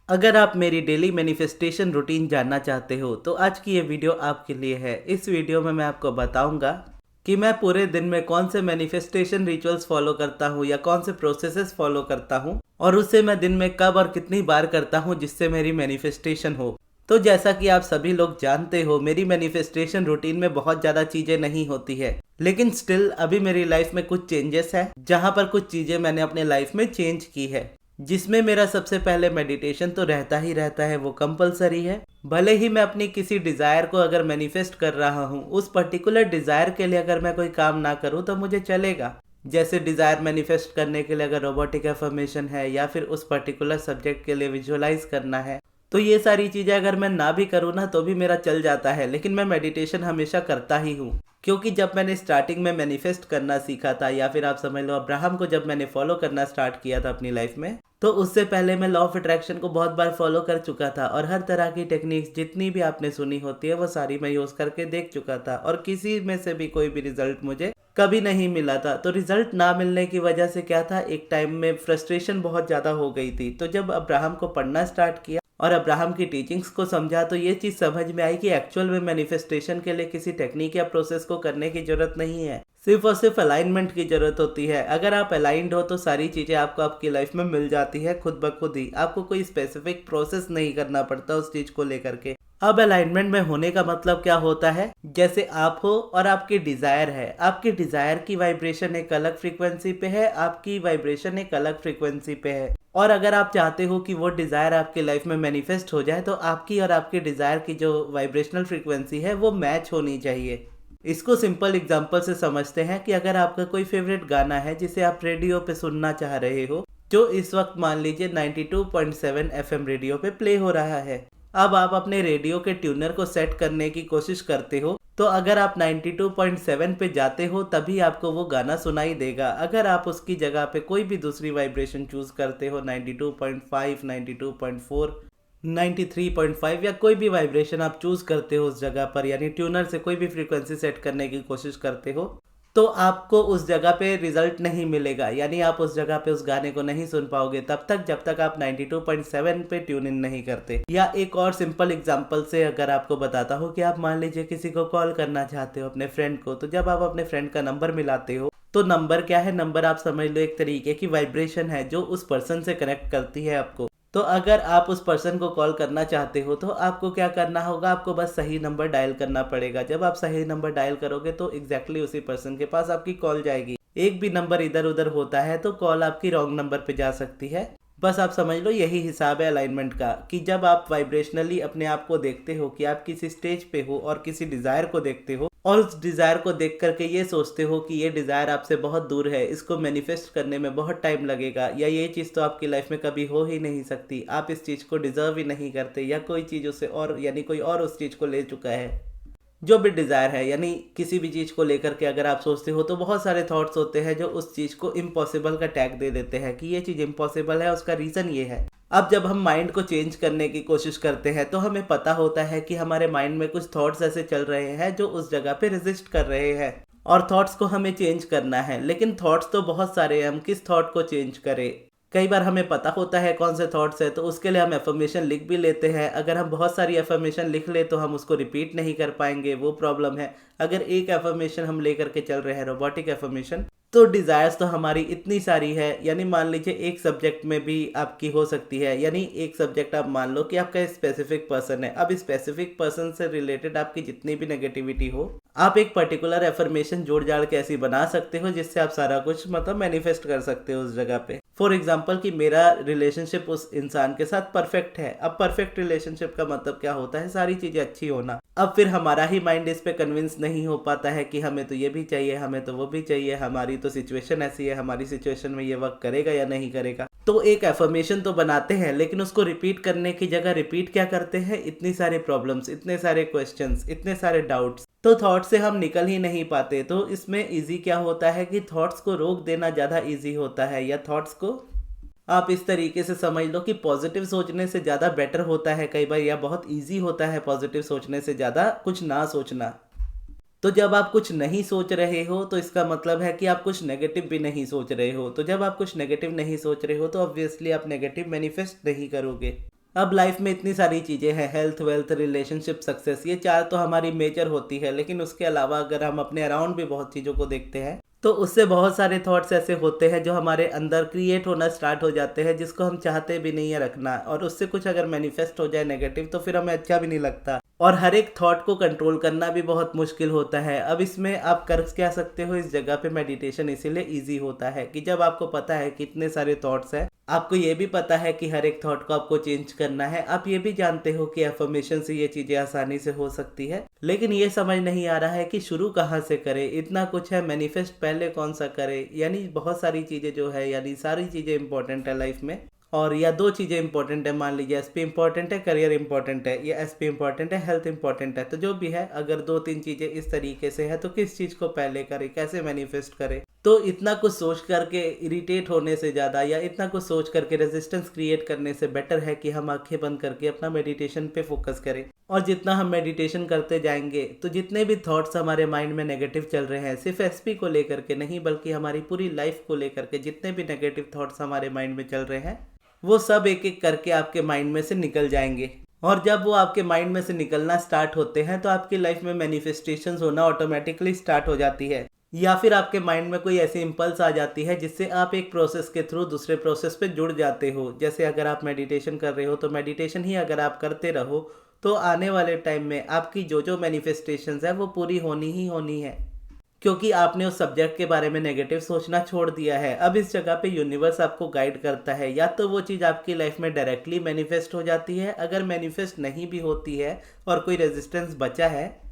अगर आप मेरी डेली मैनिफेस्टेशन रूटीन जानना चाहते हो तो आज की ये वीडियो आपके लिए है। इस वीडियो में मैं आपको बताऊंगा कि मैं पूरे दिन में कौन से मैनिफेस्टेशन रिचुअल्स फॉलो करता हूँ या कौन से प्रोसेसेस फॉलो करता हूँ और उससे मैं दिन में कब और कितनी बार करता हूँ जिससे मेरी मैनिफेस्टेशन हो। तो जैसा कि आप सभी लोग जानते हो, मेरी मैनिफेस्टेशन रूटीन में बहुत ज़्यादा चीज़ें नहीं होती है, लेकिन स्टिल अभी मेरी लाइफ में कुछ चेंजेस है जहाँ पर कुछ चीज़ें मैंने अपने लाइफ में चेंज की है, जिसमें मेरा सबसे पहले मेडिटेशन तो रहता ही रहता है, वो कंपलसरी है। भले ही मैं अपनी किसी डिज़ायर को अगर मैनिफेस्ट कर रहा हूँ, उस पर्टिकुलर डिज़ायर के लिए अगर मैं कोई काम ना करूँ तो मुझे चलेगा। जैसे डिज़ायर मैनिफेस्ट करने के लिए अगर रोबोटिक एफर्मेशन है या फिर उस पर्टिकुलर सब्जेक्ट के लिए विजुअलाइज करना है, तो ये सारी चीज़ें अगर मैं ना भी करूँ ना तो भी मेरा चल जाता है। लेकिन मैं मेडिटेशन हमेशा करता ही हूँ, क्योंकि जब मैंने स्टार्टिंग में मैनिफेस्ट करना सीखा था, या फिर आप समझ लो अब्राहम को जब मैंने फॉलो करना स्टार्ट किया था अपनी लाइफ में, तो उससे पहले मैं लॉ ऑफ अट्रैक्शन को बहुत बार फॉलो कर चुका था और हर तरह की टेक्निक्स जितनी भी आपने सुनी होती है वो सारी मैं यूज़ करके देख चुका था और किसी में से भी कोई भी रिजल्ट मुझे कभी नहीं मिला था। तो रिजल्ट ना मिलने की वजह से क्या था, एक टाइम में फ्रस्ट्रेशन बहुत ज़्यादा हो गई थी। तो जब अब्राहम को पढ़ना स्टार्ट किया और अब्राहम की टीचिंग्स को समझा तो ये चीज़ समझ में आई कि एक्चुअल में मैनिफेस्टेशन के लिए किसी टेक्निक या प्रोसेस को करने की ज़रूरत नहीं है, सिर्फ और सिर्फ अलाइनमेंट की ज़रूरत होती है। अगर आप अलाइंड हो तो सारी चीज़ें आपको आपकी लाइफ में मिल जाती है खुद ब खुद ही, आपको कोई स्पेसिफिक प्रोसेस नहीं करना पड़ता उस चीज़ को लेकर के। अब अलाइनमेंट में होने का मतलब क्या होता है, जैसे आप हो और आपकी डिज़ायर है, आपकी डिज़ायर की वाइब्रेशन एक अलग फ्रीक्वेंसी पे है, आपकी वाइब्रेशन एक अलग फ्रीक्वेंसी पे है, और अगर आप चाहते हो कि वो डिज़ायर आपकी लाइफ में मैनिफेस्ट हो जाए तो आपकी और आपकी डिज़ायर की जो वाइब्रेशनल फ्रीक्वेंसी है वो मैच होनी चाहिए। इसको सिंपल एग्जांपल से समझते हैं कि अगर आपका कोई फेवरेट गाना है जिसे आप रेडियो पे सुनना चाह रहे हो, जो इस वक्त मान लीजिए 92.7 एफएम रेडियो पे प्ले हो रहा है। अब आप अपने रेडियो के ट्यूनर को सेट करने की कोशिश करते हो, तो अगर आप 92.7 पे जाते हो तभी आपको वो गाना सुनाई देगा। अगर आप उसकी जगह पे कोई भी दूसरी वाइब्रेशन चूज करते हो, 92.5, 92.4, 93.5 या कोई भी वाइब्रेशन आप चूज करते हो उस जगह पर, यानी ट्यूनर से कोई भी फ्रीक्वेंसी सेट करने की कोशिश करते हो, तो आपको उस जगह पे रिजल्ट नहीं मिलेगा, यानी आप उस जगह पे उस गाने को नहीं सुन पाओगे तब तक जब तक आप 92.7 पे ट्यून इन नहीं करते। या एक और सिंपल एग्जांपल से अगर आपको बताता हूँ कि आप मान लीजिए किसी को कॉल करना चाहते हो, अपने फ्रेंड को, तो जब आप अपने फ्रेंड का नंबर मिलाते हो तो नंबर क्या है, नंबर आप समझ लो एक तरीके की वाइब्रेशन है जो उस पर्सन से कनेक्ट करती है आपको। तो अगर आप उस पर्सन को कॉल करना चाहते हो तो आपको क्या करना होगा, आपको बस सही नंबर डायल करना पड़ेगा। जब आप सही नंबर डायल करोगे तो एग्जैक्टली उसी पर्सन के पास आपकी कॉल जाएगी। एक भी नंबर इधर उधर होता है तो कॉल आपकी रॉन्ग नंबर पे जा सकती है। बस आप समझ लो यही हिसाब है अलाइनमेंट का, कि जब आप वाइब्रेशनली अपने आप को देखते हो कि आप किसी स्टेज पे हो और किसी डिजायर को देखते हो और उस डिजायर को देख करके ये सोचते हो कि ये डिजायर आपसे बहुत दूर है, इसको मैनिफेस्ट करने में बहुत टाइम लगेगा, या ये चीज़ तो आपकी लाइफ में कभी हो ही नहीं सकती, आप इस चीज़ को डिजर्व ही नहीं करते, या कोई चीज़ उसे और यानी कोई और उस चीज़ को ले चुका है, जो भी डिज़ायर है। यानी किसी भी चीज़ को लेकर के अगर आप सोचते हो तो बहुत सारे थॉट्स होते हैं जो उस चीज़ को इम्पॉसिबल का टैग दे देते हैं कि ये चीज़ इम्पॉसिबल है, उसका रीज़न ये है। अब जब हम माइंड को चेंज करने की कोशिश करते हैं तो हमें पता होता है कि हमारे माइंड में कुछ थॉट्स ऐसे चल रहे हैं जो उस जगह पे रेजिस्ट कर रहे हैं और थॉट्स को हमें चेंज करना है। लेकिन थॉट्स तो बहुत सारे हैं, हम किस थॉट को चेंज करें। कई बार हमें पता होता है कौन से थॉट्स है तो उसके लिए हम एफर्मेशन लिख भी लेते हैं। अगर हम बहुत सारी एफर्मेशन लिख ले तो हम उसको रिपीट नहीं कर पाएंगे, वो प्रॉब्लम है। अगर एक एफर्मेशन हम लेकर के चल रहे हैं, रोबोटिक एफर्मेशन, तो डिज़ायर्स तो हमारी इतनी सारी है, यानी मान लीजिए एक सब्जेक्ट में भी आपकी हो सकती है, यानी एक सब्जेक्ट आप मान लो कि आपका स्पेसिफिक पर्सन है। अब स्पेसिफिक पर्सन से रिलेटेड आपकी जितनी भी नेगेटिविटी हो, आप एक पर्टिकुलर एफर्मेशन जोड़ जाड़ के ऐसी बना सकते हो जिससे आप सारा कुछ मतलब मैनिफेस्ट कर सकते हो उस जगह पे। फॉर एग्जाम्पल कि मेरा रिलेशनशिप उस इंसान के साथ परफेक्ट है। अब परफेक्ट रिलेशनशिप का मतलब क्या होता है, सारी चीजें अच्छी होना। अब फिर हमारा ही माइंड इस पे कन्विंस नहीं हो पाता है कि हमें तो ये भी चाहिए, हमें तो वो भी चाहिए, हमारी तो सिचुएशन ऐसी है, हमारी सिचुएशन में ये वर्क करेगा या नहीं करेगा। तो एक एफर्मेशन तो बनाते हैं लेकिन उसको रिपीट करने की जगह रिपीट क्या करते हैं, इतनी सारे प्रॉब्लम्स, इतने सारे क्वेश्चंस, इतने सारे डाउट्स, तो थॉट से हम निकल ही नहीं पाते। तो इसमें इजी क्या होता है कि थॉट्स को रोक देना ज़्यादा इजी होता है, या थॉट्स को आप इस तरीके से समझ लो कि पॉजिटिव सोचने से ज़्यादा बेटर होता है कई बार, या बहुत इजी होता है पॉजिटिव सोचने से ज़्यादा कुछ ना सोचना। तो जब आप कुछ नहीं सोच रहे हो तो इसका मतलब है कि आप कुछ नेगेटिव भी नहीं सोच रहे हो। तो जब आप कुछ नेगेटिव नहीं सोच रहे हो तो ऑब्वियसली आप नेगेटिव मैनिफेस्ट नहीं करोगे। अब लाइफ में इतनी सारी चीज़ें हैं, हेल्थ, वेल्थ, रिलेशनशिप, सक्सेस, ये 4 तो हमारी मेजर होती है, लेकिन उसके अलावा अगर हम अपने अराउंड भी बहुत चीज़ों को देखते हैं तो उससे बहुत सारे थॉट्स ऐसे होते हैं जो हमारे अंदर क्रिएट होना स्टार्ट हो जाते हैं, जिसको हम चाहते भी नहीं है रखना, और उससे कुछ अगर मैनिफेस्ट हो जाए नेगेटिव तो फिर हमें अच्छा भी नहीं लगता, और हर एक थॉट को कंट्रोल करना भी बहुत मुश्किल होता है। अब इसमें आप कर क्या सकते हो, इस जगह पे मेडिटेशन इसीलिए ईजी होता है कि जब आपको पता है कि इतने सारे थॉट्स हैं, आपको ये भी पता है कि हर एक थॉट को आपको चेंज करना है, आप ये भी जानते हो कि अफर्मेशन से ये चीज़ें आसानी से हो सकती है, लेकिन ये समझ नहीं आ रहा है कि शुरू कहाँ से करें। इतना कुछ है, मैनिफेस्ट पहले कौन सा करें, यानी बहुत सारी चीज़ें जो है, यानी सारी चीज़ें इंपॉर्टेंट है लाइफ में, और या 2 चीज़ें इंपॉर्टेंट है, मान लीजिए एसपी इंपॉर्टेंट है, करियर इंपॉर्टेंट है, या एसपी इंपॉर्टेंट है, हेल्थ इंपॉर्टेंट है, तो जो भी है अगर 2-3 चीज़ें इस तरीके से है तो किस चीज़ को पहले करें, कैसे मैनिफेस्ट करें। तो इतना कुछ सोच करके इरिटेट होने से ज़्यादा या इतना कुछ सोच करके रेजिस्टेंस क्रिएट करने से बेटर है कि हम आंखें बंद करके अपना मेडिटेशन पे फोकस करें, और जितना हम मेडिटेशन करते जाएंगे तो जितने भी थॉट्स हमारे माइंड में नेगेटिव चल रहे हैं, सिर्फ एसपी को लेकर के नहीं बल्कि हमारी पूरी लाइफ को लेकर के जितने भी नेगेटिव थॉट्स हमारे माइंड में चल रहे हैं, वो सब एक एक करके आपके माइंड में से निकल जाएंगे। और जब वो आपके माइंड में से निकलना स्टार्ट होते हैं तो आपकी लाइफ में मैनिफेस्टेशंस होना ऑटोमेटिकली स्टार्ट हो जाती है, या फिर आपके माइंड में कोई ऐसी इंपल्स आ जाती है जिससे आप एक प्रोसेस के थ्रू दूसरे प्रोसेस पे जुड़ जाते हो। जैसे अगर आप मेडिटेशन कर रहे हो तो मेडिटेशन ही अगर आप करते रहो तो आने वाले टाइम में आपकी जो जो मैनिफेस्टेशंस है वो पूरी होनी ही होनी है, क्योंकि आपने उस सब्जेक्ट के बारे में नेगेटिव सोचना छोड़ दिया है। अब इस जगह पे यूनिवर्स आपको गाइड करता है, या तो वो चीज़ आपकी लाइफ में डायरेक्टली मैनिफेस्ट हो जाती है, अगर मैनिफेस्ट नहीं भी होती है और कोई रेजिस्टेंस बचा है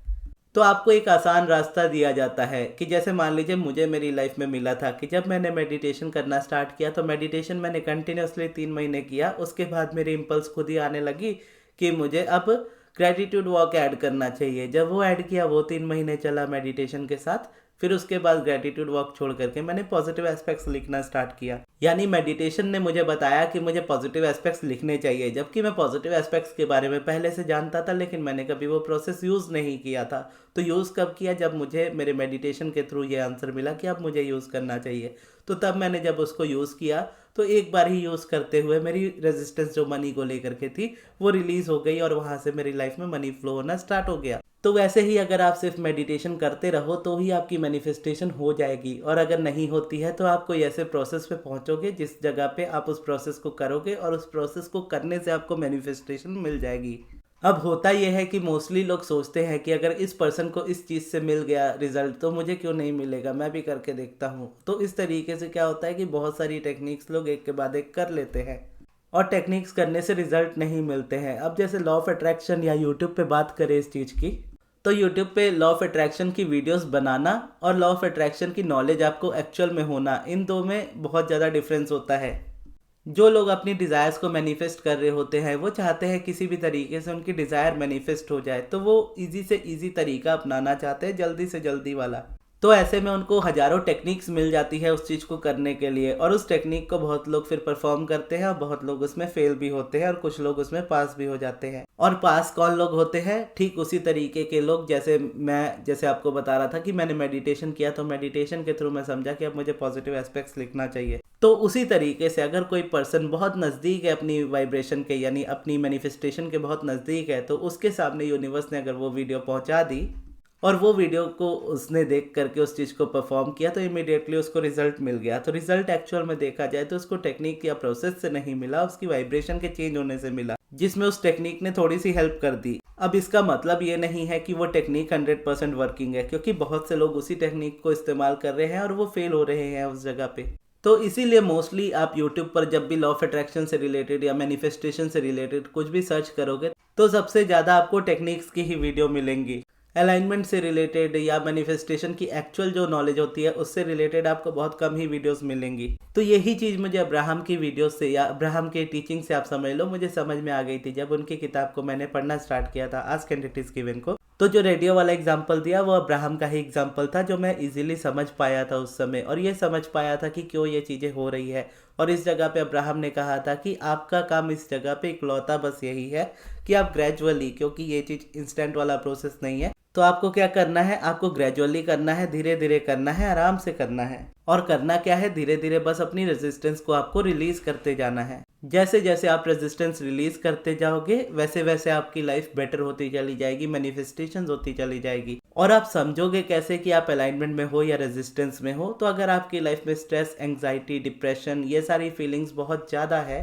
तो आपको एक आसान रास्ता दिया जाता है, कि जैसे मान लीजिए मुझे मेरी लाइफ में मिला था कि जब मैंने मेडिटेशन करना स्टार्ट किया तो मेडिटेशन मैंने कंटिन्यूसली 3 महीने किया, उसके बाद मेरी इम्पल्स खुद ही आने लगी कि मुझे अब ग्रेटिट्यूड वॉक ऐड करना चाहिए। जब वो ऐड किया, वो 3 महीने चला मेडिटेशन के साथ, फिर उसके बाद ग्रेटिट्यूड वॉक छोड़ करके मैंने पॉजिटिव एस्पेक्ट्स लिखना स्टार्ट किया। यानी मेडिटेशन ने मुझे बताया कि मुझे पॉजिटिव एस्पेक्ट्स लिखने चाहिए, जबकि मैं पॉजिटिव एस्पेक्ट्स के बारे में पहले से जानता था, लेकिन मैंने कभी वो प्रोसेस यूज़ नहीं किया था। तो यूज़ कब किया, जब मुझे मेरे मेडिटेशन के थ्रू ये आंसर मिला कि अब मुझे यूज़ करना चाहिए। तो तब मैंने जब उसको यूज़ किया तो एक बार ही यूज़ करते हुए मेरी रेजिस्टेंस जो मनी को लेकर के थी वो रिलीज़ हो गई, और वहाँ से मेरी लाइफ में मनी फ्लो होना स्टार्ट हो गया। तो वैसे ही अगर आप सिर्फ मेडिटेशन करते रहो तो ही आपकी मैनिफेस्टेशन हो जाएगी, और अगर नहीं होती है तो आप कोई ऐसे प्रोसेस पे पहुंचोगे जिस जगह पे आप उस प्रोसेस को करोगे, और उस प्रोसेस को करने से आपको मैनिफेस्टेशन मिल जाएगी। अब होता यह है कि मोस्टली लोग सोचते हैं कि अगर इस पर्सन को इस चीज़ से मिल गया रिजल्ट तो मुझे क्यों नहीं मिलेगा, मैं भी करके देखता हूँ। तो इस तरीके से क्या होता है कि बहुत सारी टेक्निक्स लोग एक के बाद एक कर लेते हैं, और टेक्निक्स करने से रिजल्ट नहीं मिलते हैं। अब जैसे लॉ ऑफ अट्रैक्शन या यूट्यूब पे बात करें इस चीज़ की, तो यूट्यूब पे लॉ ऑफ अट्रैक्शन की वीडियोस बनाना और लॉ ऑफ अट्रैक्शन की नॉलेज आपको एक्चुअल में होना, इन दो में बहुत ज़्यादा डिफरेंस होता है। जो लोग अपनी डिज़ायर्स को मैनिफेस्ट कर रहे होते हैं वो चाहते हैं किसी भी तरीके से उनकी डिज़ायर मैनिफेस्ट हो जाए, तो वो इजी से इजी तरीका अपनाना चाहते हैं, जल्दी से जल्दी वाला। तो ऐसे में उनको हज़ारों टेक्निक्स मिल जाती है उस चीज़ को करने के लिए, और उस टेक्निक को बहुत लोग फिर परफॉर्म करते हैं, और बहुत लोग उसमें फेल भी होते हैं, और कुछ लोग उसमें पास भी हो जाते हैं। और पास कौन लोग होते हैं, ठीक उसी तरीके के लोग जैसे आपको बता रहा था कि मैंने मेडिटेशन किया, तो मेडिटेशन के थ्रू मैं समझा कि अब मुझे पॉजिटिव एस्पेक्ट्स लिखना चाहिए। तो उसी तरीके से अगर कोई पर्सन बहुत नज़दीक है अपनी वाइब्रेशन के, यानी अपनी मैनिफेस्टेशन के बहुत नज़दीक है, तो उसके सामने यूनिवर्स ने अगर वो वीडियो पहुंचा दी और वो वीडियो को उसने देख करके उस चीज़ को परफॉर्म किया, तो इमीडिएटली उसको रिजल्ट मिल गया। तो रिजल्ट एक्चुअल में देखा जाए तो उसको टेक्निक या प्रोसेस से नहीं मिला, उसकी वाइब्रेशन के चेंज होने से मिला, जिसमें उस टेक्निक ने थोड़ी सी हेल्प कर दी। अब इसका मतलब ये नहीं है कि वो टेक्निक 100% वर्किंग है, क्योंकि बहुत से लोग उसी टेक्निक को इस्तेमाल कर रहे हैं और वो फेल हो रहे हैं उस जगह पे। तो इसीलिए मोस्टली आप यूट्यूब पर जब भी लॉ ऑफ अट्रैक्शन से रिलेटेड या मैनिफेस्टेशन से रिलेटेड कुछ भी सर्च करोगे तो सबसे ज़्यादा आपको टेक्निक्स की ही वीडियो मिलेंगी। अलाइनमेंट से रिलेटेड या मैनिफेस्टेशन की एक्चुअल जो नॉलेज होती है उससे रिलेटेड आपको बहुत कम ही वीडियोस मिलेंगी। तो यही चीज़ मुझे अब्राहम की वीडियो से या अब्राहम के टीचिंग से आप समझ लो मुझे समझ में आ गई थी जब उनकी किताब को मैंने पढ़ना स्टार्ट किया था, ask and it is given को। तो जो रेडियो वाला एग्जाम्पल दिया वो अब्राहम का ही एग्जाम्पल था जो मैं इजीली समझ पाया था उस समय, और ये समझ पाया था कि क्यों ये चीज़ें हो रही है। और इस जगह पे अब्राहम ने कहा था कि आपका काम इस जगह पे इकलौता बस यही है कि आप ग्रेजुअली, क्योंकि ये चीज़ इंस्टेंट वाला प्रोसेस नहीं है, तो आपको क्या करना है, आपको ग्रेजुअली करना है, धीरे धीरे करना है, आराम से करना है। और करना क्या है, धीरे धीरे बस अपनी रेजिस्टेंस को आपको रिलीज करते जाना है। जैसे जैसे आप रेजिस्टेंस रिलीज करते जाओगे वैसे वैसे आपकी लाइफ बेटर होती चली जाएगी, मैनिफेस्टेशंस होती चली जाएगी। और आप समझोगे कैसे कि आप अलाइनमेंट में हो या रेजिस्टेंस में हो। तो अगर आपकी लाइफ में स्ट्रेस, एंग्जाइटी, डिप्रेशन, ये सारी फीलिंग्स बहुत ज़्यादा है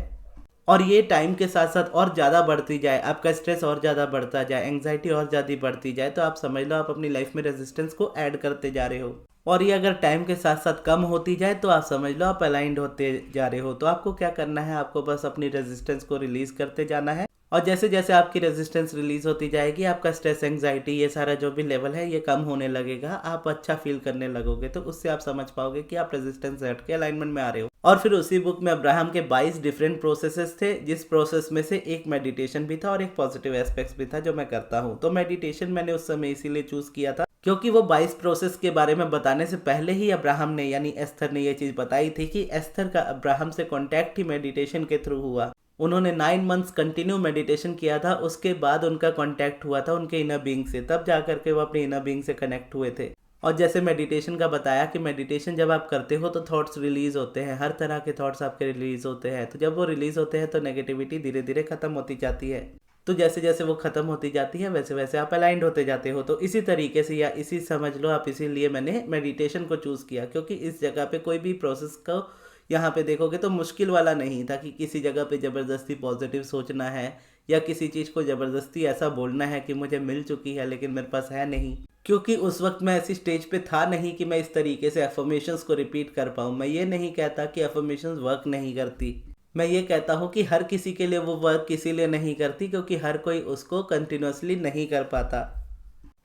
और ये टाइम के साथ साथ और ज़्यादा बढ़ती जाए, आपका स्ट्रेस और ज़्यादा बढ़ता जाए, एंग्जाइटी और ज़्यादा बढ़ती जाए, तो आप समझ लो आप अपनी लाइफ में रेजिस्टेंस को ऐड करते जा रहे हो। और ये अगर टाइम के साथ साथ कम होती जाए तो आप समझ लो आप अलाइंड होते जा रहे हो। तो आपको क्या करना है, आपको बस अपनी रेजिस्टेंस को रिलीज करते जाना है और जैसे जैसे आपकी रेजिस्टेंस रिलीज होती जाएगी आपका स्ट्रेस, एंग्जाइटी, ये सारा जो भी लेवल है ये कम होने लगेगा, आप अच्छा फील करने लगोगे। तो उससे आप समझ पाओगे कि आप रेजिस्टेंस से हट के अलाइनमेंट में आ रहे हो। और फिर उसी बुक में अब्राहम के 22 डिफरेंट प्रोसेसेस थे, जिस प्रोसेस में से एक मेडिटेशन भी था और एक पॉजिटिव एस्पेक्ट्स भी था जो मैं करता हूँ। तो मेडिटेशन मैंने उस समय इसीलिए चूज किया था क्योंकि वो 22 प्रोसेस के बारे में बताने से पहले ही अब्राहम ने यानी एस्थर ने ये चीज बताई थी कि एस्थर का अब्राहम से कांटेक्ट ही मेडिटेशन के थ्रू हुआ। उन्होंने 9 मंथ्स कंटिन्यू मेडिटेशन किया था, उसके बाद उनका कांटेक्ट हुआ था उनके इनर बीइंग से, तब जाकर के वो अपने इनर बीइंग से कनेक्ट हुए थे। और जैसे मेडिटेशन का बताया कि मेडिटेशन जब आप करते हो तो थॉट्स रिलीज होते हैं, हर तरह के थॉट्स आपके रिलीज होते हैं। तो जब वो रिलीज होते हैं तो नेगेटिविटी धीरे धीरे खत्म होती जाती है। तो जैसे जैसे वो खत्म होती जाती है वैसे वैसे आप अलाइंड होते जाते हो। तो इसी तरीके से या इसी समझ लो आप, इसीलिए मैंने मेडिटेशन को चूज किया क्योंकि इस जगह पे कोई भी प्रोसेस को यहाँ पे देखोगे तो मुश्किल वाला नहीं था कि किसी जगह पे ज़बरदस्ती पॉजिटिव सोचना है या किसी चीज़ को ज़बरदस्ती ऐसा बोलना है कि मुझे मिल चुकी है लेकिन मेरे पास है नहीं। क्योंकि उस वक्त मैं ऐसी स्टेज पे था नहीं कि मैं इस तरीके से अफर्मेशंस को रिपीट कर पाऊँ। मैं ये नहीं कहता कि अफर्मेशंस वर्क नहीं करती, मैं ये कहता हूँ कि हर किसी के लिए वो वर्क इसीलिए नहीं करती क्योंकि हर कोई उसको कंटिन्यूसली नहीं कर पाता।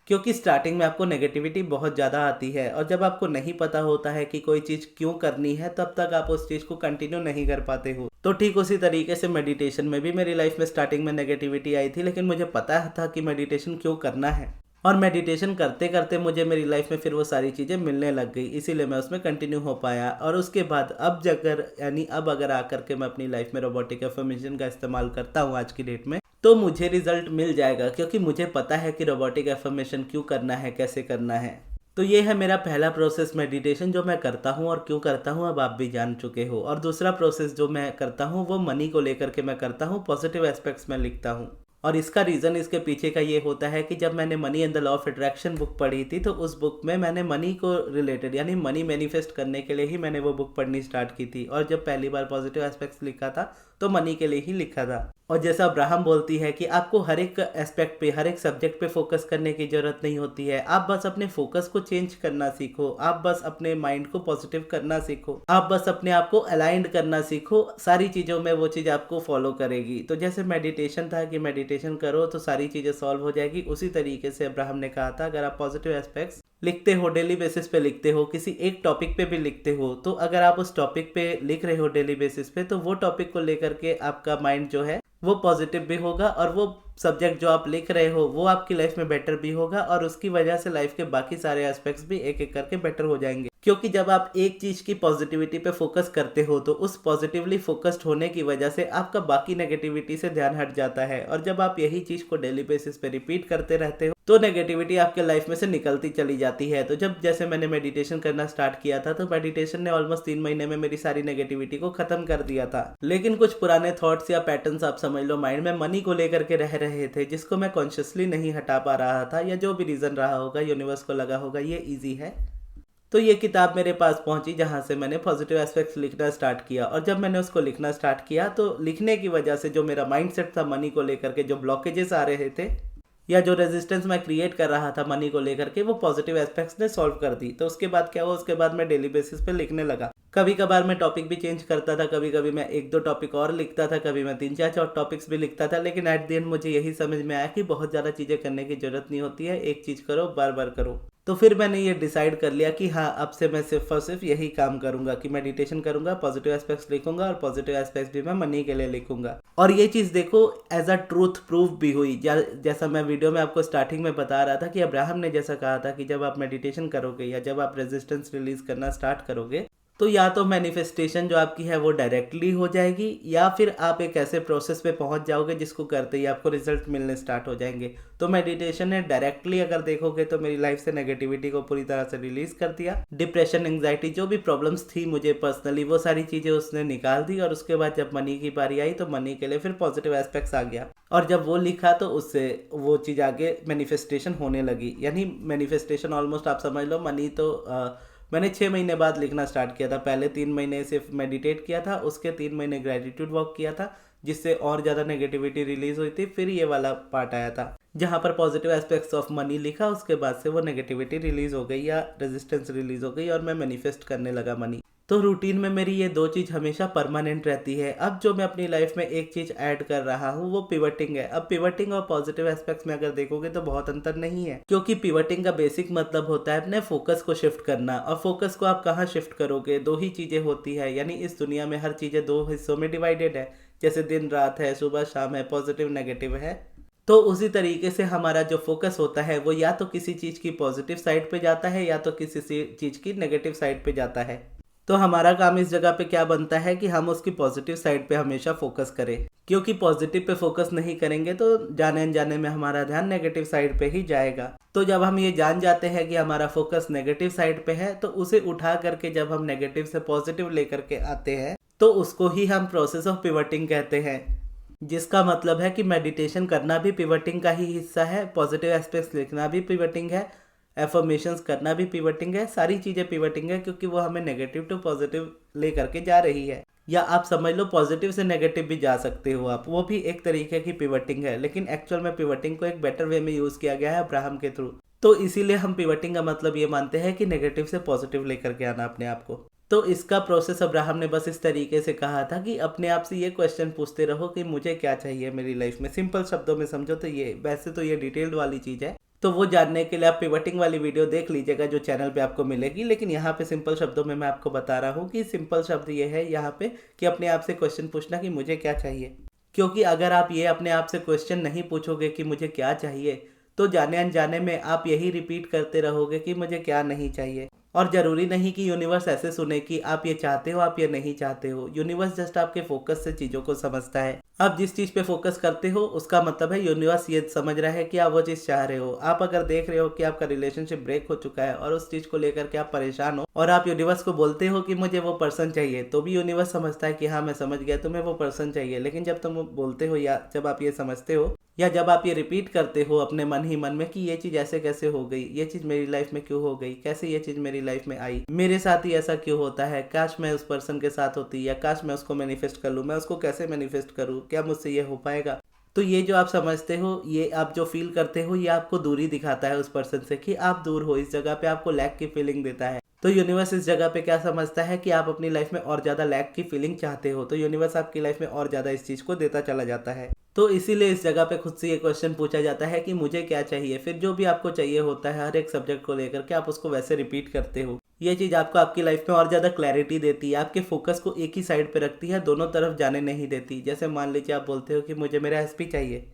क्योंकि स्टार्टिंग में आपको नेगेटिविटी बहुत ज़्यादा आती है और जब आपको नहीं पता होता है कि कोई चीज़ क्यों करनी है तब तक आप उस चीज़ को कंटिन्यू नहीं कर पाते हो। तो ठीक उसी तरीके से मेडिटेशन में भी मेरी लाइफ में स्टार्टिंग में नेगेटिविटी आई थी, लेकिन मुझे पता था कि मेडिटेशन क्यों करना है और मेडिटेशन करते करते मुझे मेरी लाइफ में फिर वो सारी चीज़ें मिलने लग गई, इसीलिए मैं उसमें कंटिन्यू हो पाया। और उसके बाद अब अगर आकर के मैं अपनी लाइफ में रोबोटिक अफर्मेशन का इस्तेमाल करता हूँ आज की डेट में, तो मुझे रिजल्ट मिल जाएगा क्योंकि मुझे पता है कि रोबोटिक अफर्मेशन क्यों करना है, कैसे करना है। तो ये है मेरा पहला प्रोसेस मेडिटेशन जो मैं करता हूँ और क्यों करता हूँ अब आप भी जान चुके हो। और दूसरा प्रोसेस जो मैं करता हूँ वो मनी को लेकर के मैं करता हूँ, पॉजिटिव एस्पेक्ट्स में लिखता हूँ। और इसका रीज़न इसके पीछे का ये होता है कि जब मैंने money and the law of attraction book पढ़ी थी तो उस बुक में मैंने मनी को रिलेटेड यानी मनी मैनिफेस्ट करने के लिए ही मैंने वो बुक पढ़नी स्टार्ट की थी। और जब पहली बार पॉजिटिव एस्पेक्ट्स लिखा था तो मनी के लिए ही लिखा था। और जैसा अब्राहम बोलती है कि आपको हर एक एस्पेक्ट पे, हर एक सब्जेक्ट पे फोकस करने की जरूरत नहीं होती है, आप बस अपने फोकस को चेंज करना सीखो, आप बस अपने माइंड को पॉजिटिव करना सीखो, आप बस अपने आप को अलाइंड करना सीखो, सारी चीज़ों में वो चीज़ आपको फॉलो करेगी। तो जैसे मेडिटेशन था कि मेडिटेशन करो तो सारी चीज़ें सॉल्व हो जाएगी, उसी तरीके से अब्राहम ने कहा था अगर आप पॉजिटिव एस्पेक्ट्स लिखते हो, डेली बेसिस पे लिखते हो, किसी एक टॉपिक पे भी लिखते हो, तो अगर आप उस टॉपिक पे लिख रहे हो डेली बेसिस पे तो वो टॉपिक को लेकर के आपका माइंड जो है वो पॉजिटिव भी होगा और वो सब्जेक्ट जो आप लिख रहे हो वो आपकी लाइफ में बेटर भी होगा और उसकी वजह से लाइफ के बाकी सारे एस्पेक्ट्स भी एक एक करके बेटर हो जाएंगे। क्योंकि जब आप एक चीज की पॉजिटिविटी पे फोकस करते हो तो उस पॉजिटिवली फोकस्ड होने की वजह से आपका बाकी नेगेटिविटी से ध्यान हट जाता है। और जब आप यही चीज को डेली बेसिस पे रिपीट करते रहते हो तो नेगेटिविटी आपके लाइफ में से निकलती चली जाती है। तो जब जैसे मैंने मेडिटेशन करना स्टार्ट किया था तो मेडिटेशन ने ऑलमोस्ट 3 महीने में मेरी सारी नेगेटिविटी को खत्म कर दिया था। लेकिन कुछ पुराने थॉट्स या पैटर्न्स आप समझ लो माइंड में मनी को लेकर के रह रहे थे जिसको मैं कॉन्शियसली नहीं हटा पा रहा था, या जो भी रीजन रहा होगा, यूनिवर्स को लगा होगा ये ईजी है। तो ये किताब मेरे पास पहुंची जहां से मैंने पॉजिटिव एस्पेक्ट्स लिखना स्टार्ट किया। और जब मैंने उसको लिखना स्टार्ट किया तो लिखने की वजह से जो मेरा माइंडसेट था मनी को लेकर के, जो ब्लॉकेजेस आ रहे थे या जो रेजिस्टेंस मैं क्रिएट कर रहा था मनी को लेकर के, वो पॉजिटिव एस्पेक्ट्स ने सॉल्व कर दी। तो उसके बाद क्या हुआ, उसके बाद मैं डेली बेसिस पे लिखने लगा। कभी कभार मैं टॉपिक भी चेंज करता था, कभी कभी मैं 1-2 टॉपिक और लिखता था, कभी मैं 3-4 टॉपिक्स भी लिखता था। लेकिन एट द एंड मुझे यही समझ में आया कि बहुत ज़्यादा चीज़ें करने की जरूरत नहीं होती है, एक चीज़ करो, बार बार करो। तो फिर मैंने ये डिसाइड कर लिया कि हाँ अब से मैं सिर्फ और सिर्फ यही काम करूंगा कि मेडिटेशन करूंगा, पॉजिटिव एस्पेक्ट्स लिखूंगा और पॉजिटिव एस्पेक्ट्स भी मैं मनी के लिए लिखूंगा। और ये चीज़ देखो एज अ ट्रूथ प्रूफ भी हुई। जैसा मैं वीडियो में आपको स्टार्टिंग में बता रहा था कि अब्राहम ने जैसा कहा था कि जब आप मेडिटेशन करोगे या जब आप रेजिस्टेंस रिलीज करना स्टार्ट करोगे तो या तो मैनिफेस्टेशन जो आपकी है वो डायरेक्टली हो जाएगी, या फिर आप एक ऐसे प्रोसेस पे पहुंच जाओगे जिसको करते ही आपको रिजल्ट मिलने स्टार्ट हो जाएंगे। तो मेडिटेशन ने डायरेक्टली अगर देखोगे तो मेरी लाइफ से नेगेटिविटी को पूरी तरह से रिलीज कर दिया। डिप्रेशन, एंग्जाइटी, जो भी प्रॉब्लम्स थी मुझे पर्सनली, वो सारी चीजें उसने निकाल दी। और उसके बाद जब मनी की बारी आई तो मनी के लिए फिर पॉजिटिव एस्पेक्ट्स आ गया, और जब वो लिखा तो उससे वो चीज़ आगे मैनिफेस्टेशन होने लगी। यानी मैनिफेस्टेशन ऑलमोस्ट आप समझ लो, मनी तो मैंने 6 महीने बाद लिखना स्टार्ट किया था। पहले 3 महीने सिर्फ मेडिटेट किया था, उसके 3 महीने ग्रेटिट्यूड वॉक किया था, जिससे और ज़्यादा नेगेटिविटी रिलीज हुई थी। फिर ये वाला पार्ट आया था जहाँ पर पॉजिटिव एस्पेक्ट्स ऑफ मनी लिखा, उसके बाद से वो नेगेटिविटी रिलीज हो गई या रेजिस्टेंस रिलीज हो गई और मैं मैनिफेस्ट करने लगा मनी। तो रूटीन में मेरी ये दो चीज़ हमेशा परमानेंट रहती है। अब जो मैं अपनी लाइफ में एक चीज़ ऐड कर रहा हूँ वो पिवटिंग है। अब पिवटिंग और पॉजिटिव एस्पेक्ट्स में अगर देखोगे तो बहुत अंतर नहीं है, क्योंकि पिवटिंग का बेसिक मतलब होता है अपने फोकस को शिफ्ट करना। और फोकस को आप कहाँ शिफ्ट करोगे? दो ही चीज़ें होती है, यानी इस दुनिया में हर चीज़ें दो हिस्सों में डिवाइडेड है। जैसे दिन रात है, सुबह शाम है, पॉजिटिव नेगेटिव है। तो उसी तरीके से हमारा जो फोकस होता है वो या तो किसी चीज़ की पॉजिटिव साइड पे जाता है या तो किसी चीज़ की नेगेटिव साइड पे जाता है। तो हमारा काम इस जगह पे क्या बनता है कि हम उसकी पॉजिटिव साइड पे हमेशा फोकस करें, क्योंकि पॉजिटिव पे फोकस नहीं करेंगे तो जाने अनजाने में हमारा ध्यान नेगेटिव साइड पे ही जाएगा। तो जब हम ये जान जाते हैं कि हमारा फोकस नेगेटिव साइड पे है, तो उसे उठा करके जब हम नेगेटिव से पॉजिटिव लेकर के आते हैं तो उसको ही हम प्रोसेस ऑफ पिवटिंग कहते हैं। जिसका मतलब है कि मेडिटेशन करना भी पिवटिंग का ही हिस्सा है, पॉजिटिव एस्पेक्ट्स लिखना भी पिवटिंग है, एफर्मेशंस करना भी पिवटिंग है, सारी चीज़ें पिवटिंग है, क्योंकि वो हमें नेगेटिव टू पॉजिटिव ले करके जा रही है। या आप समझ लो पॉजिटिव से नेगेटिव भी जा सकते हो आप, वो भी एक तरीके की पिवटिंग है। लेकिन एक्चुअल में पिवटिंग को एक बेटर वे में यूज़ किया गया है अब्राहम के थ्रू। तो इसीलिए हम पिवटिंग का मतलब ये मानते हैं कि नेगेटिव से पॉजिटिव लेकर के आना अपने आप को। तो इसका प्रोसेस अब्राहम ने बस इस तरीके से कहा था कि अपने आप से ये क्वेश्चन पूछते रहो कि मुझे क्या चाहिए मेरी लाइफ में। सिंपल शब्दों में समझो तो ये, वैसे तो ये डिटेल्ड वाली चीज़ है, तो वो जानने के लिए आप पिवटिंग वाली वीडियो देख लीजिएगा जो चैनल पे आपको मिलेगी। लेकिन यहाँ पे सिंपल शब्दों में मैं आपको बता रहा हूँ कि सिंपल शब्द ये है यहाँ पे कि अपने आप से क्वेश्चन पूछना कि मुझे क्या चाहिए। क्योंकि अगर आप ये अपने आप से क्वेश्चन नहीं पूछोगे कि मुझे क्या चाहिए, तो जाने अनजाने में आप यही रिपीट करते रहोगे कि मुझे क्या नहीं चाहिए। और ज़रूरी नहीं कि यूनिवर्स ऐसे सुने कि आप ये चाहते हो, आप ये नहीं चाहते हो। यूनिवर्स जस्ट आपके फोकस से चीज़ों को समझता है। आप जिस चीज़ पे फोकस करते हो उसका मतलब है यूनिवर्स ये समझ रहा है कि आप वो चीज़ चाह रहे हो। आप अगर देख रहे हो कि आपका रिलेशनशिप ब्रेक हो चुका है और उस चीज़ को लेकर के आप परेशान हो और आप यूनिवर्स को बोलते हो कि मुझे वो पर्सन चाहिए, तो भी यूनिवर्स समझता है कि हाँ मैं समझ गया, तुम्हें वो पर्सन चाहिए। लेकिन जब तुम बोलते हो या जब आप ये समझते हो या जब आप ये रिपीट करते हो अपने मन ही मन में कि ये चीज़ ऐसे कैसे हो गई, ये चीज़ मेरी लाइफ में क्यों हो गई, कैसे ये चीज़ मेरी लाइफ में आई, मेरे साथ ही ऐसा क्यों होता है, काश मैं उस पर्सन के साथ होती, या काश मैं उसको मैनिफेस्ट कर लूँ, मैं उसको कैसे मैनिफेस्ट करूँ, क्या मुझसे ये हो पाएगा। तो ये जो आप समझते हो, ये आप जो फील करते हो, ये आपको दूरी दिखाता है उस पर्सन से कि आप दूर हो। इस जगह पे आपको लैक की फीलिंग देता है। तो यूनिवर्स इस जगह पे क्या समझता है कि आप अपनी लाइफ में और ज़्यादा लैक की फीलिंग चाहते हो, तो यूनिवर्स आपकी लाइफ में और ज़्यादा इस चीज़ को देता चला जाता है। तो इसीलिए इस जगह पे खुद से ये क्वेश्चन पूछा जाता है कि मुझे क्या चाहिए। फिर जो भी आपको चाहिए होता है हर एक सब्जेक्ट को लेकर के आप उसको वैसे रिपीट करते हो। ये चीज़ आपको आपकी लाइफ में और ज़्यादा क्लैरिटी देती है, आपके फोकस को एक ही साइड पे रखती है, दोनों तरफ जाने नहीं देती। जैसे मान लीजिए आप बोलते हो कि मुझे मेरा एसपी चाहिए,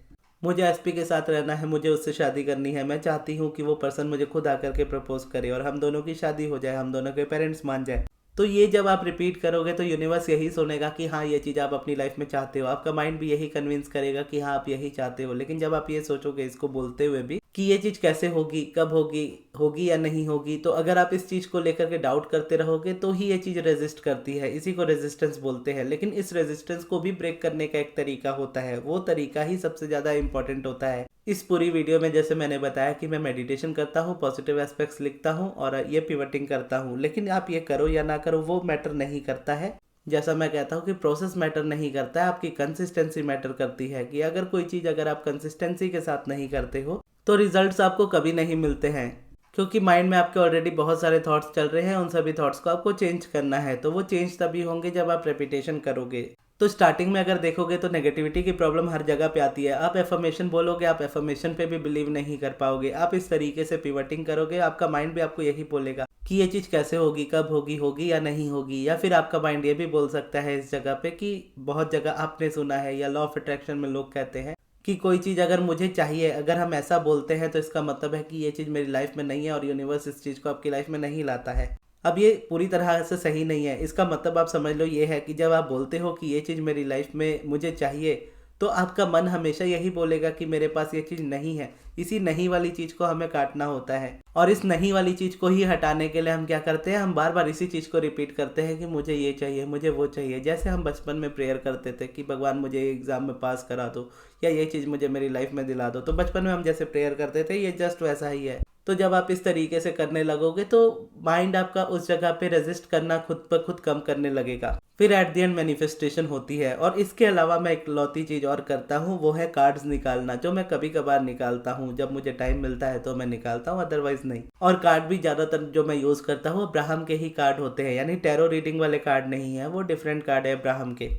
मुझे एसपी के साथ रहना है, मुझे उससे शादी करनी है, मैं चाहती हूँ कि वो पर्सन मुझे खुद आकर के प्रपोज करे और हम दोनों की शादी हो जाए, हम दोनों के पेरेंट्स मान जाए। तो ये जब आप रिपीट करोगे तो यूनिवर्स यही सुनेगा कि हाँ ये चीज़ आप अपनी लाइफ में चाहते हो। आपका माइंड भी यही कन्विंस करेगा कि हाँ आप यही चाहते हो। लेकिन जब आप ये सोचोगे इसको बोलते हुए भी कि ये चीज़ कैसे होगी, कब होगी, होगी या नहीं होगी, तो अगर आप इस चीज़ को लेकर के डाउट करते रहोगे तो ही ये चीज़ रेजिस्ट करती है। इसी को रेजिस्टेंस बोलते हैं। लेकिन इस रेजिस्टेंस को भी ब्रेक करने का एक तरीका होता है, वो तरीका ही सबसे ज़्यादा इंपॉर्टेंट होता है। इस पूरी वीडियो में जैसे मैंने बताया कि मैं मेडिटेशन करता हूँ, पॉजिटिव एस्पेक्ट्स लिखता हूँ और ये पिवटिंग करता हूँ। लेकिन आप ये करो या ना करो वो मैटर नहीं करता है। जैसा मैं कहता हूँ कि प्रोसेस मैटर नहीं करता है, आपकी कंसिस्टेंसी मैटर करती है। कि अगर कोई चीज़ अगर आप कंसिस्टेंसी के साथ नहीं करते हो तो रिजल्ट्स आपको कभी नहीं मिलते हैं, क्योंकि माइंड में आपके ऑलरेडी बहुत सारे थॉट्स चल रहे हैं। उन सभी थॉट्स को आपको चेंज करना है, तो वो चेंज तभी होंगे जब आप रेपिटेशन करोगे। तो स्टार्टिंग में अगर देखोगे तो नेगेटिविटी की प्रॉब्लम हर जगह पे आती है। आप एफर्मेशन बोलोगे, आप एफर्मेशन पे भी बिलीव नहीं कर पाओगे। आप इस तरीके से पिवटिंग करोगे, आपका माइंड भी आपको यही बोलेगा कि ये चीज़ कैसे होगी, कब होगी, होगी या नहीं होगी। या फिर आपका माइंड ये भी बोल सकता है इस जगह पे कि बहुत जगह आपने सुना है या लॉ ऑफ अट्रैक्शन में लोग कहते हैं कि कोई चीज़ अगर मुझे चाहिए, अगर हम ऐसा बोलते हैं तो इसका मतलब है कि ये चीज़ मेरी लाइफ में नहीं है और यूनिवर्स इस चीज़ को आपकी लाइफ में नहीं लाता है। अब ये पूरी तरह से सही नहीं है। इसका मतलब आप समझ लो ये है कि जब आप बोलते हो कि ये चीज़ मेरी लाइफ में मुझे चाहिए, तो आपका मन हमेशा यही बोलेगा कि मेरे पास ये चीज़ नहीं है। इसी नहीं वाली चीज़ को हमें काटना होता है, और इस नहीं वाली चीज़ को ही हटाने के लिए हम क्या करते हैं, हम बार बार इसी चीज़ को रिपीट करते हैं कि मुझे ये चाहिए, मुझे वो चाहिए। जैसे हम बचपन में प्रेयर करते थे कि भगवान मुझे एग्ज़ाम में पास करा दो, या ये चीज़ मुझे मेरी लाइफ में दिला दो। तो बचपन में हम जैसे प्रेयर करते थे, ये जस्ट वैसा ही है। तो जब आप इस तरीके से करने लगोगे तो माइंड आपका उस जगह पे रेजिस्ट करना खुद ब खुद कम करने लगेगा। फिर एट द एंड मैनिफेस्टेशन होती है। और इसके अलावा मैं एक लौती चीज़ और करता हूँ, वो है कार्ड्स निकालना, जो मैं कभी कभार निकालता हूँ। जब मुझे टाइम मिलता है तो मैं निकालता हूँ, अदरवाइज नहीं। और कार्ड भी ज़्यादातर जो मैं यूज़ करता हूँ अब्राहम के ही कार्ड होते हैं, यानी टैरो रीडिंग वाले कार्ड नहीं है, वो डिफरेंट कार्ड है अब्राहम के।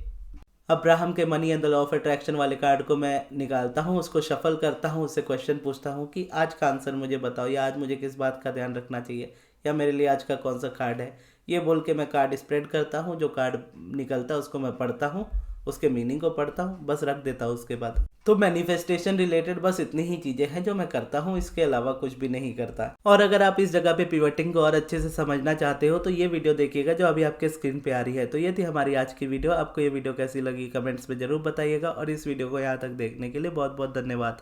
अब्राहम के money and the law of attraction वाले कार्ड को मैं निकालता हूँ, उसको शफल करता हूँ, उससे क्वेश्चन पूछता हूँ कि आज का आंसर मुझे बताओ, या आज मुझे किस बात का ध्यान रखना चाहिए, या मेरे लिए आज का कौन सा कार्ड है। ये बोल के मैं कार्ड स्प्रेड करता हूँ। जो कार्ड निकलता है उसको मैं पढ़ता हूँ, उसके मीनिंग को पढ़ता हूँ, बस रख देता हूँ उसके बाद। तो मैनिफेस्टेशन रिलेटेड बस इतनी ही चीज़ें हैं जो मैं करता हूँ, इसके अलावा कुछ भी नहीं करता। और अगर आप इस जगह पे पिवटिंग को और अच्छे से समझना चाहते हो तो ये वीडियो देखिएगा जो अभी आपके स्क्रीन पे आ रही है। तो ये थी हमारी आज की वीडियो। आपको ये वीडियो कैसी लगी कमेंट्स में ज़रूर बताइएगा, और इस वीडियो को यहाँ तक देखने के लिए बहुत बहुत धन्यवाद।